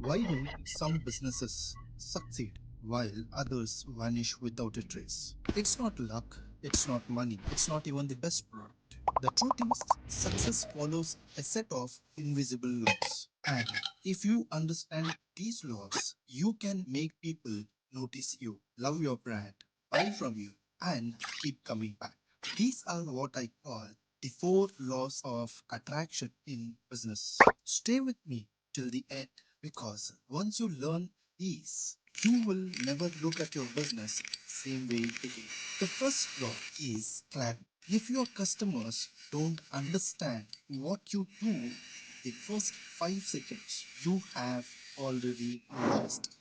Why do some businesses succeed while others vanish without a trace? It's not luck, it's not money, it's not even the best product. The truth is, success follows a set of invisible laws. And if you understand these laws, you can make people notice you, love your brand, buy from you, and keep coming back. These are what I call the four laws of attraction in business. Stay with me till the end because once you learn these, you will never look at your business same way again. The first law is clarity. If your customers don't understand what you do, the first 5 seconds you have already lost.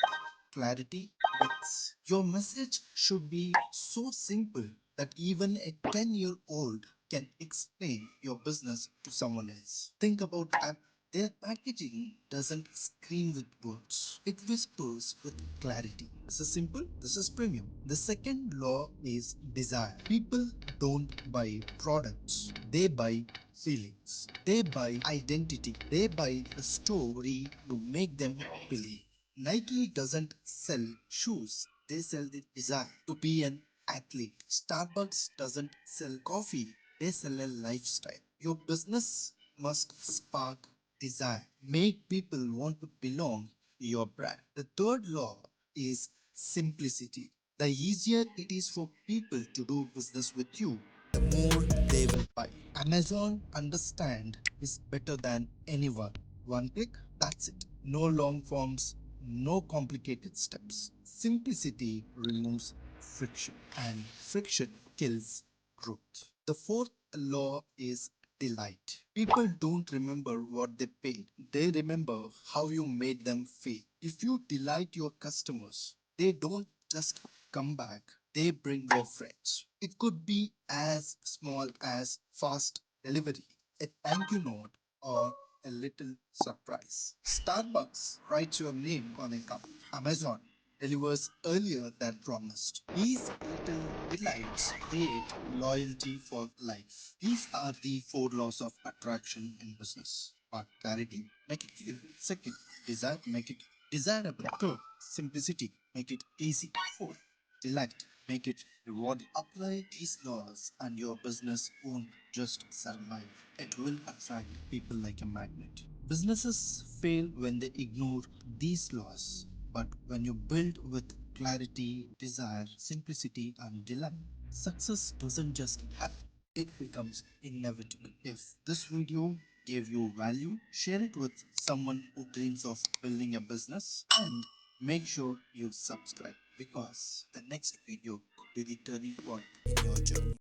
Clarity wins. Your message should be so simple that even a 10-year-old can explain your business to someone else. Think about Apple. Their packaging doesn't scream with words, it whispers with clarity. This is simple, this is premium. The second law is desire. People don't buy products, they buy feelings, they buy identity, they buy a story to make them believe. Nike doesn't sell shoes, they sell the desire to be an athlete. Starbucks doesn't sell coffee, they sell a lifestyle. Your business must spark desire, make people want to belong to your brand. The third law is simplicity. The easier it is for people to do business with you, the more they will buy. Amazon understand is better than anyone. One click, that's it. No long forms, no complicated steps. Simplicity removes friction, and friction kills growth. The fourth law is delight. People don't remember what they paid, they remember how you made them feel. If you delight your customers, they don't just come back, they bring their friends. It could be as small as fast delivery, a thank you note, or a little surprise. Starbucks writes your name on a cup. Amazon delivers earlier than promised. These little delights create loyalty for life. These are the four laws of attraction in business. One, clarity, make it clear. Second, desire, make it desirable. Third, simplicity, make it easy. Fourth, delight, make it rewarding. Apply these laws and your business won't just survive. It will attract people like a magnet. Businesses fail when they ignore these laws, but when you build with clarity, desire, simplicity, and delight, success doesn't just happen, it becomes inevitable. If this video gave you value, share it with someone who dreams of building a business and make sure you subscribe because the next video could be the turning point in your journey.